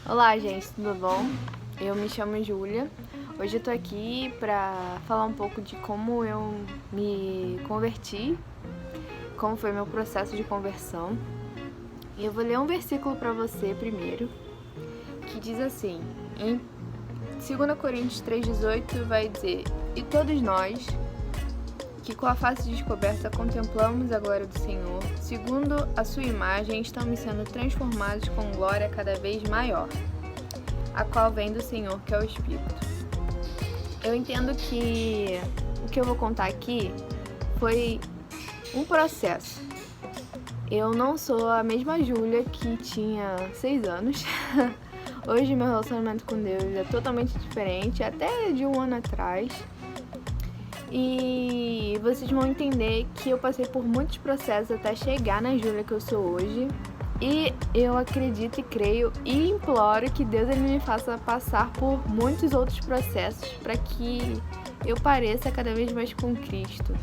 Olá, gente, tudo bom? Eu me chamo Júlia. Hoje eu tô aqui pra falar um pouco de como eu me converti, como foi meu processo de conversão. E eu vou ler um versículo pra você primeiro, que diz assim, em 2 Coríntios 3,18 vai dizer: E todos nós, que com a face descoberta contemplamos a glória do Senhor, segundo a sua imagem, estamos sendo transformados com glória cada vez maior, a qual vem do Senhor, que é o Espírito. Eu entendo que o que eu vou contar aqui foi um processo. Eu não sou a mesma Júlia que tinha 6 anos. Hoje meu relacionamento com Deus é totalmente diferente, até de um ano atrás. E vocês vão entender que eu passei por muitos processos até chegar na Júlia que eu sou hoje. E eu acredito e creio e imploro que Deus ele me faça passar por muitos outros processos para que eu pareça cada vez mais com Cristo.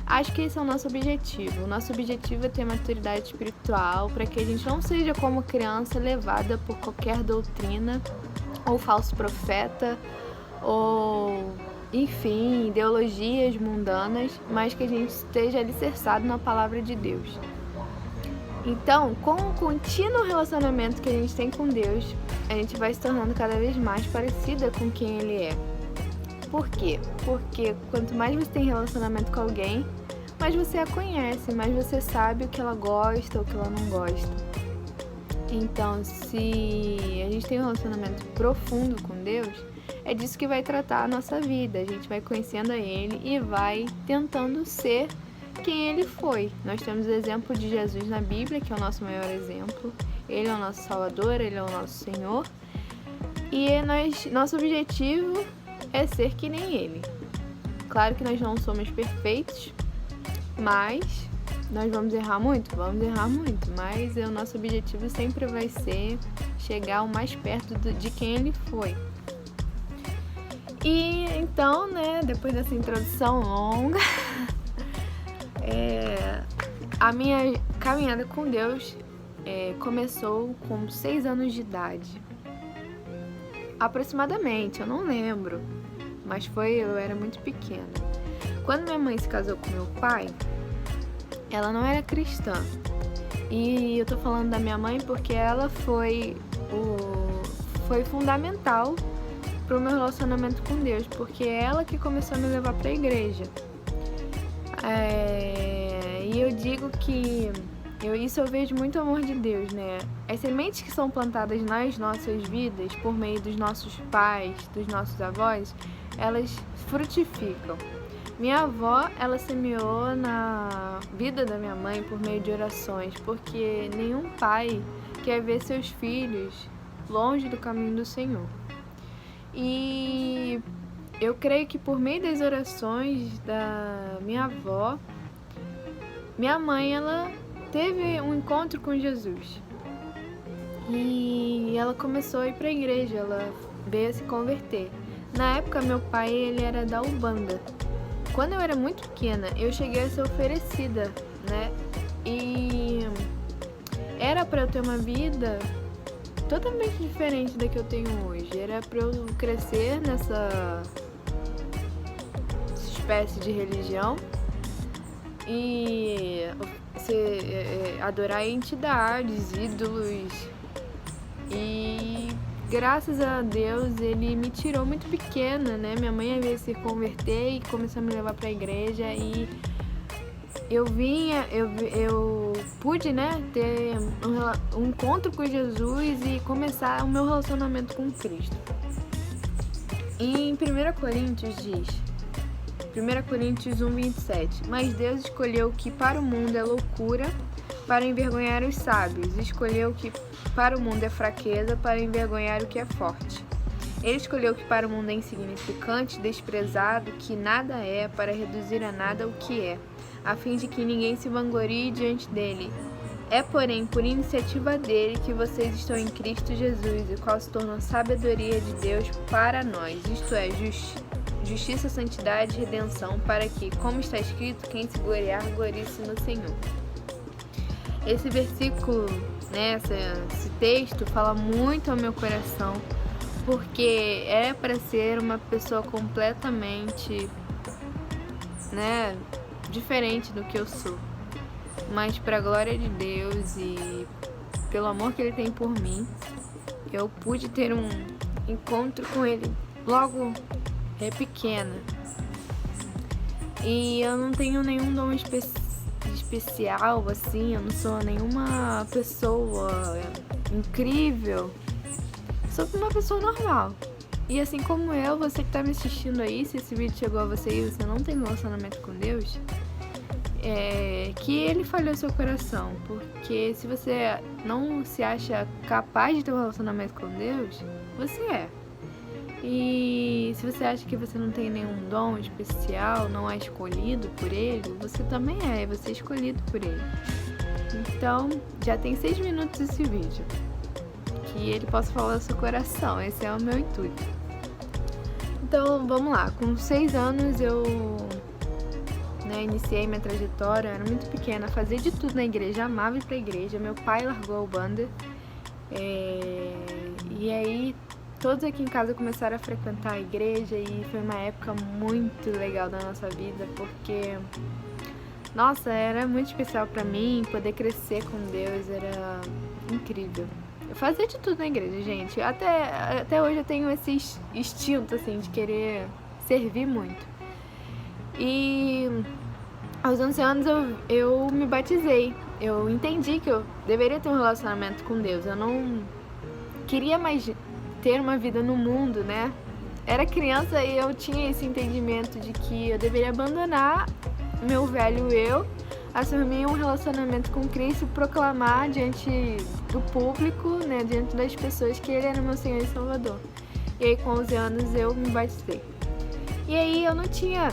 Acho que esse é o nosso objetivo. O nosso objetivo é ter maturidade espiritual para que a gente não seja como criança levada por qualquer doutrina ou falso profeta ou, enfim, ideologias mundanas, mas que a gente esteja alicerçado na palavra de Deus. Então, com o contínuo relacionamento que a gente tem com Deus, a gente vai se tornando cada vez mais parecida com quem Ele é. Por quê? Porque quanto mais você tem relacionamento com alguém, mais você a conhece, mais você sabe o que ela gosta ou o que ela não gosta. Então, se a gente tem um relacionamento profundo com Deus, é disso que vai tratar a nossa vida. A gente vai conhecendo a Ele e vai tentando ser quem Ele foi. Nós temos o exemplo de Jesus na Bíblia, que é o nosso maior exemplo. Ele é o nosso Salvador, Ele é o nosso Senhor. E nosso objetivo é ser que nem Ele. Claro que nós não somos perfeitos, mas nós vamos errar muito, mas o nosso objetivo sempre vai ser chegar o mais perto de quem Ele foi. E então, depois dessa introdução longa, a minha caminhada com Deus começou com 6 anos de idade. Aproximadamente, eu não lembro, mas eu era muito pequena. Quando minha mãe se casou com meu pai, ela não era cristã. E eu tô falando da minha mãe porque ela foi fundamental pro meu relacionamento com Deus, porque é ela que começou a me levar pra igreja. E eu digo que isso eu vejo muito amor de Deus, As sementes que são plantadas nas nossas vidas, por meio dos nossos pais, dos nossos avós, elas frutificam. Minha avó, ela semeou na vida da minha mãe por meio de orações, porque nenhum pai quer ver seus filhos longe do caminho do Senhor. E eu creio que por meio das orações da minha avó, minha mãe, ela teve um encontro com Jesus. E ela começou a ir para a igreja, ela veio a se converter. Na época, meu pai, ele era da Umbanda. Quando eu era muito pequena, eu cheguei a ser oferecida, E era para eu ter uma vida totalmente diferente da que eu tenho hoje. Era para eu crescer nessa espécie de religião e adorar entidades, ídolos. E graças a Deus ele me tirou muito pequena, Minha mãe veio se converter e começou a me levar para a igreja e eu pude, ter um encontro com Jesus e começar o meu relacionamento com Cristo. Em 1 Coríntios diz, 1 Coríntios 1:27, mas Deus escolheu o que para o mundo é loucura para envergonhar os sábios, escolheu o que para o mundo é fraqueza para envergonhar o que é forte. Ele escolheu o que para o mundo é insignificante, desprezado, que nada é, para reduzir a nada o que é, a fim de que ninguém se vanglorie diante dele. É, porém, por iniciativa dele que vocês estão em Cristo Jesus, o qual se tornou sabedoria de Deus para nós, isto é, justiça, santidade e redenção, para que, como está escrito, quem se gloriar, glorie-se no Senhor. Esse versículo né? Esse texto fala muito ao meu coração, porque é para ser uma pessoa completamente, né, diferente do que eu sou, mas para a glória de Deus e pelo amor que Ele tem por mim, eu pude ter um encontro com Ele logo pequena. E eu não tenho nenhum dom especial, assim, eu não sou nenhuma pessoa incrível. Sou uma pessoa normal. E assim como eu, você que tá me assistindo aí, se esse vídeo chegou a você e você não tem relacionamento com Deus, que Ele falhou seu coração. Porque se você não se acha capaz de ter um relacionamento com Deus, você é. E se você acha que você não tem nenhum dom especial, não é escolhido por Ele, você também é, você é escolhido por Ele. Então, já tem 6 minutos esse vídeo, que Ele possa falar ao seu coração, esse é o meu intuito. Então, vamos lá, com 6 anos eu iniciei minha trajetória, eu era muito pequena, fazia de tudo na igreja, amava ir pra igreja, meu pai largou a banda, e aí todos aqui em casa começaram a frequentar a igreja e foi uma época muito legal da nossa vida, porque, nossa, era muito especial pra mim, poder crescer com Deus, era incrível. Eu fazia de tudo na igreja, gente, até hoje eu tenho esse instinto, assim, de querer servir muito. E aos 11 anos eu me batizei, eu entendi que eu deveria ter um relacionamento com Deus, eu não queria mais ter uma vida no mundo, né? Era criança e eu tinha esse entendimento de que eu deveria abandonar meu velho eu, assumir um relacionamento com Cristo e proclamar diante do público, né, diante das pessoas, que Ele era meu Senhor e Salvador. E aí com 11 anos eu me batizei. E aí eu não tinha,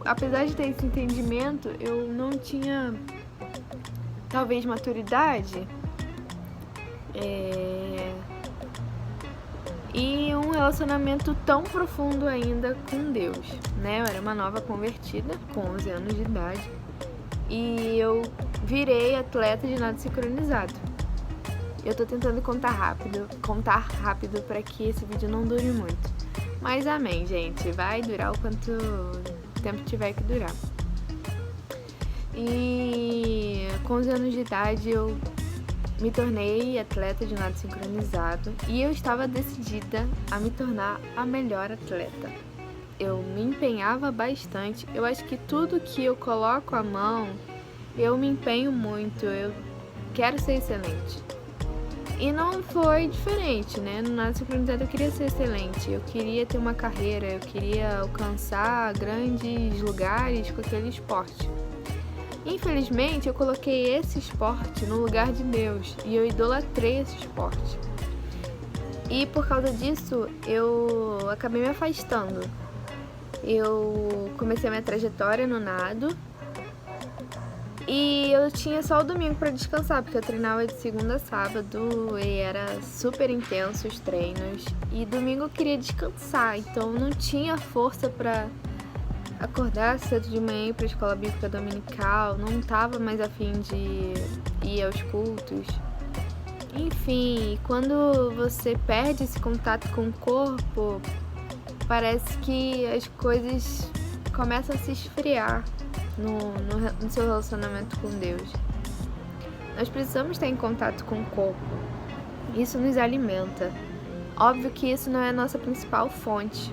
apesar de ter esse entendimento, eu não tinha talvez maturidade e um relacionamento tão profundo ainda com Deus, né? Eu era uma nova convertida, com 11 anos de idade, e eu virei atleta de nado sincronizado. Eu tô tentando contar rápido para que esse vídeo não dure muito. Mas amém, gente, vai durar o quanto tempo tiver que durar. E com 11 anos de idade eu me tornei atleta de nado sincronizado e eu estava decidida a me tornar a melhor atleta. Eu me empenhava bastante, eu acho que tudo que eu coloco a mão, eu me empenho muito, eu quero ser excelente. E não foi diferente, né? No nado sincronizado eu queria ser excelente, eu queria ter uma carreira, eu queria alcançar grandes lugares com aquele esporte. Infelizmente, eu coloquei esse esporte no lugar de Deus e eu idolatrei esse esporte. E por causa disso, eu acabei me afastando. Eu comecei a minha trajetória no nado e eu tinha só o domingo para descansar, porque eu treinava de segunda a sábado e era super intenso os treinos. E domingo eu queria descansar, então não tinha força para acordar cedo de manhã e ir para a escola bíblica dominical, não estava mais a fim de ir aos cultos. Enfim, quando você perde esse contato com o corpo, parece que as coisas começam a se esfriar no seu relacionamento com Deus. Nós precisamos estar em contato com o corpo, isso nos alimenta. Óbvio que isso não é a nossa principal fonte,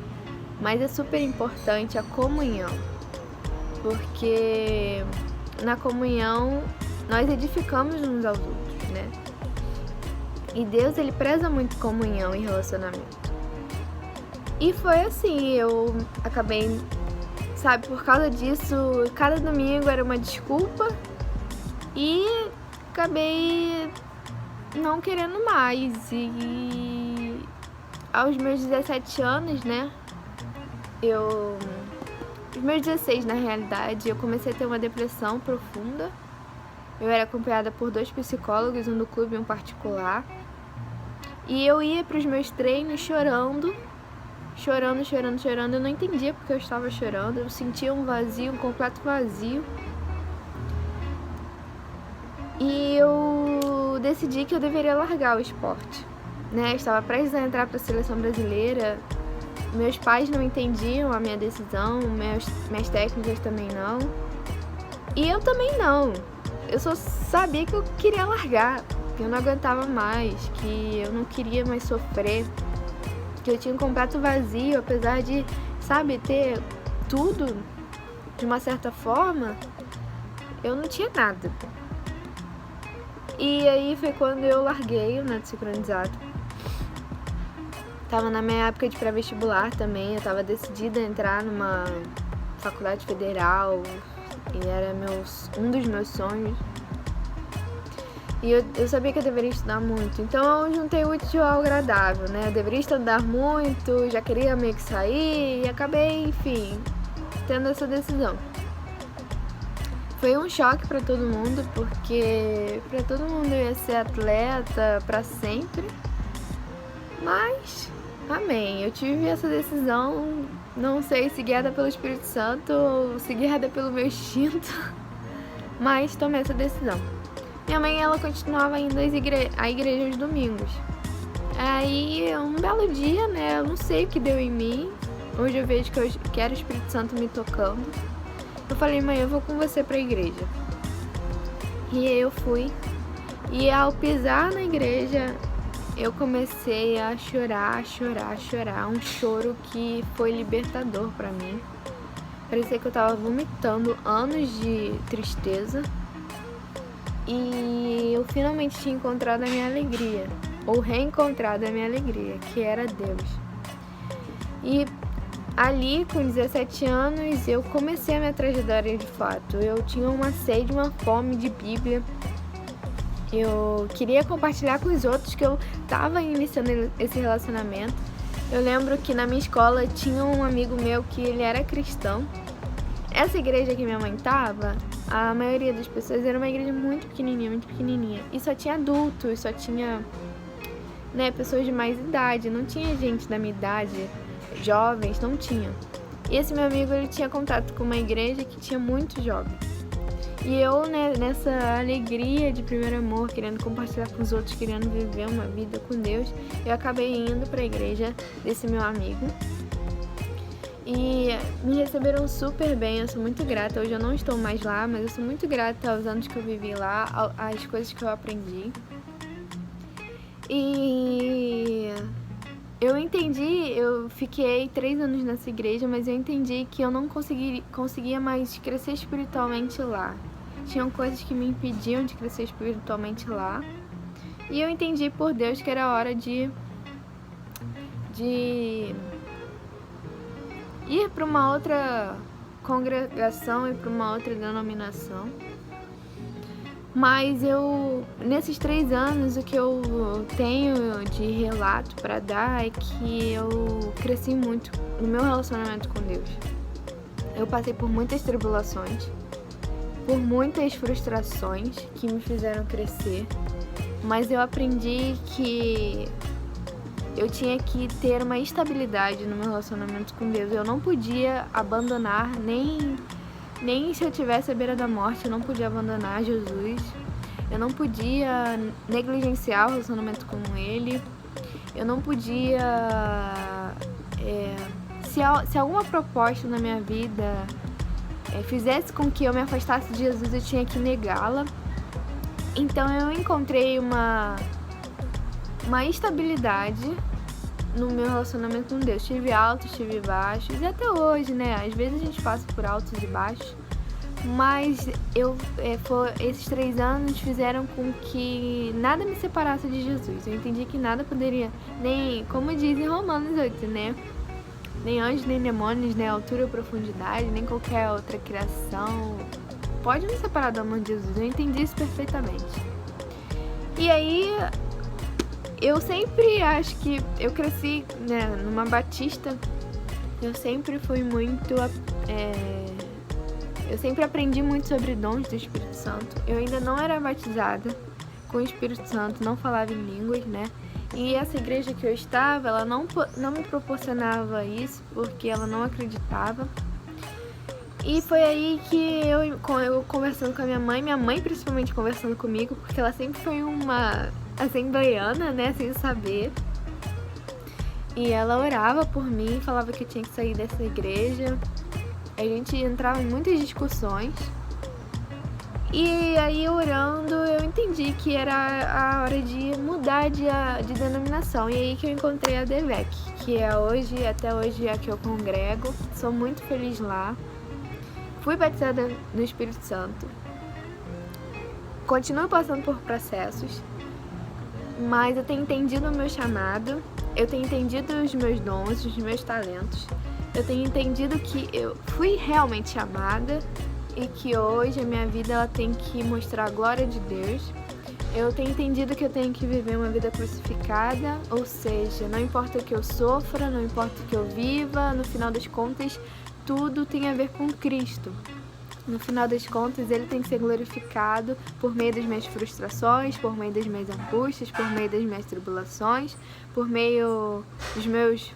mas é super importante a comunhão, porque na comunhão nós edificamos uns aos outros, né? E Deus, Ele preza muito comunhão e relacionamento. E foi assim, eu acabei, sabe, por causa disso, cada domingo era uma desculpa e acabei não querendo mais. E aos meus 17 anos, né? Os meus 16, na realidade, eu comecei a ter uma depressão profunda. Eu era acompanhada por 2 psicólogos, um do clube e um particular. E eu ia para os meus treinos chorando. Eu não entendia porque eu estava chorando. Eu sentia um vazio, um completo vazio. E eu eu decidi que eu deveria largar o esporte, né? Eu estava prestes a entrar para a seleção brasileira. Meus pais não entendiam a minha decisão, minhas técnicas também não. E eu também não. Eu só sabia que eu queria largar, que eu não aguentava mais, que eu não queria mais sofrer, que eu tinha um completo vazio, apesar de, sabe, ter tudo de uma certa forma, eu não tinha nada. E aí foi quando eu larguei o nado sincronizado. Tava na minha época de pré-vestibular também, eu tava decidida a entrar numa faculdade federal, e era um dos meus sonhos. E eu sabia que eu deveria estudar muito, então eu juntei o útil ao agradável, né? Eu deveria estudar muito, já queria meio que sair, e acabei, enfim, tendo essa decisão. Foi um choque pra todo mundo, porque pra todo mundo eu ia ser atleta pra sempre. Mas, amém, eu tive essa decisão, não sei se guiada pelo Espírito Santo ou se guiada pelo meu instinto, mas tomei essa decisão. Minha mãe, ela continuava indo à igreja aos domingos. Aí, um belo dia, né, eu não sei o que deu em mim, hoje eu vejo que era o Espírito Santo me tocando. Eu falei, mãe, eu vou com você pra igreja. E aí eu fui, e ao pisar na igreja, eu comecei a chorar, um choro que foi libertador pra mim. Parecia que eu tava vomitando anos de tristeza. E eu finalmente tinha encontrado a minha alegria, ou reencontrado a minha alegria, que era Deus. E ali, com 17 anos, eu comecei a minha trajetória de fato. Eu tinha uma sede, uma fome de Bíblia. Eu queria compartilhar com os outros que eu estava iniciando esse relacionamento. Eu lembro que na minha escola tinha um amigo meu que ele era cristão. Essa igreja que minha mãe estava, a maioria das pessoas era uma igreja muito pequenininha. E só tinha adultos, só tinha, né, pessoas de mais idade. Não tinha gente da minha idade, jovens, não tinha. E esse meu amigo, ele tinha contato com uma igreja que tinha muitos jovens. E eu, né, nessa alegria de primeiro amor, querendo compartilhar com os outros, querendo viver uma vida com Deus, eu acabei indo para a igreja desse meu amigo. E me receberam super bem, eu sou muito grata. Hoje eu não estou mais lá, mas eu sou muito grata aos anos que eu vivi lá, às coisas que eu aprendi. E eu entendi, eu fiquei 3 anos nessa igreja, mas eu entendi que eu não conseguia mais crescer espiritualmente lá. Tinham coisas que me impediam de crescer espiritualmente lá. E eu entendi por Deus que era hora de ir para uma outra congregação e para uma outra denominação. Mas nesses 3 anos, o que eu tenho de relato para dar é que eu cresci muito no meu relacionamento com Deus. Eu passei por muitas tribulações, por muitas frustrações que me fizeram crescer, mas eu aprendi que eu tinha que ter uma estabilidade no meu relacionamento com Deus. Eu não podia abandonar, nem se eu estivesse à beira da morte, eu não podia abandonar Jesus. Eu não podia negligenciar o relacionamento com Ele. Eu não podia... Se alguma proposta na minha vida fizesse com que eu me afastasse de Jesus, eu tinha que negá-la. Então eu encontrei uma estabilidade no meu relacionamento com Deus. Tive altos, tive baixos, e até hoje, né? Às vezes a gente passa por altos e baixos, mas esses 3 anos fizeram com que nada me separasse de Jesus. Eu entendi que nada poderia, nem, como diz em Romanos 8, né? Nem anjos, nem demônios, nem altura ou profundidade, nem qualquer outra criação pode me separar do amor de Jesus. Eu entendi isso perfeitamente. E aí, eu sempre acho que eu cresci, né, numa batista. Eu sempre fui muito... eu sempre aprendi muito sobre dons do Espírito Santo. Eu ainda não era batizada com o Espírito Santo, não falava em línguas, né? E essa igreja que eu estava, ela não me proporcionava isso, porque ela não acreditava. E foi aí que eu conversando com a minha mãe principalmente conversando comigo, porque ela sempre foi uma assembleiana, né, sem saber. E ela orava por mim, falava que eu tinha que sair dessa igreja. A gente entrava em muitas discussões. E aí, orando, eu entendi que era a hora de mudar de denominação. E aí que eu encontrei a DEVEC, que é hoje, até hoje, é a que eu congrego. Sou muito feliz lá. Fui batizada no Espírito Santo. Continuo passando por processos, mas eu tenho entendido o meu chamado. Eu tenho entendido os meus dons, os meus talentos. Eu tenho entendido que eu fui realmente chamada e que hoje a minha vida ela tem que mostrar a glória de Deus. Eu tenho entendido que eu tenho que viver uma vida crucificada, ou seja, não importa o que eu sofra, não importa o que eu viva, no final das contas, tudo tem a ver com Cristo. No final das contas, Ele tem que ser glorificado por meio das minhas frustrações, por meio das minhas angústias, por meio das minhas tribulações, por meio dos meus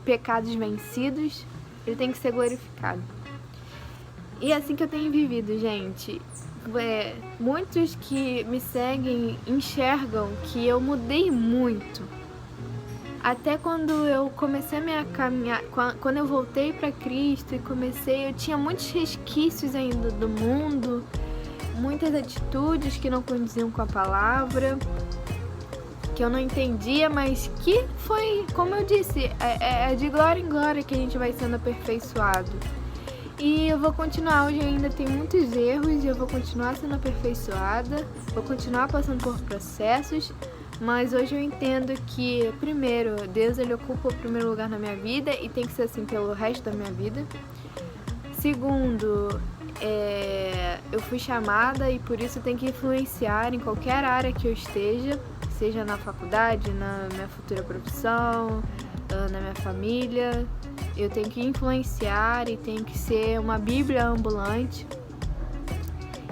pecados vencidos. Ele tem que ser glorificado. E é assim que eu tenho vivido, gente. Muitos que me seguem enxergam que eu mudei muito. Até quando eu comecei a minha caminhada, quando eu voltei para Cristo e eu tinha muitos resquícios ainda do mundo, muitas atitudes que não condiziam com a palavra, que eu não entendia, mas que foi, como eu disse, é de glória em glória que a gente vai sendo aperfeiçoado. E eu vou continuar, hoje eu ainda tenho muitos erros e eu vou continuar sendo aperfeiçoada, vou continuar passando por processos, mas hoje eu entendo que, primeiro, Deus ele ocupa o primeiro lugar na minha vida e tem que ser assim pelo resto da minha vida. Segundo, eu fui chamada e por isso tem que influenciar em qualquer área que eu esteja, seja na faculdade, na minha futura profissão, na minha família. Eu tenho que influenciar e tenho que ser uma Bíblia ambulante.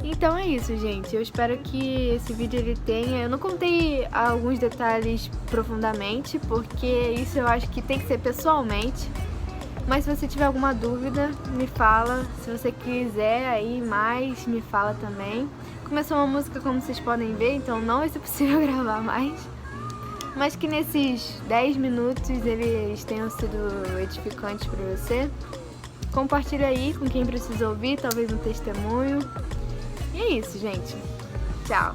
Então é isso, gente. Eu espero que esse vídeo ele tenha... Eu não contei alguns detalhes profundamente, porque isso eu acho que tem que ser pessoalmente. Mas se você tiver alguma dúvida, me fala. Se você quiser aí mais, me fala também. Começou uma música, como vocês podem ver, então não vai ser possível gravar mais. Mas que nesses 10 minutos eles tenham sido edificantes para você. Compartilha aí com quem precisa ouvir, talvez um testemunho. E é isso, gente. Tchau.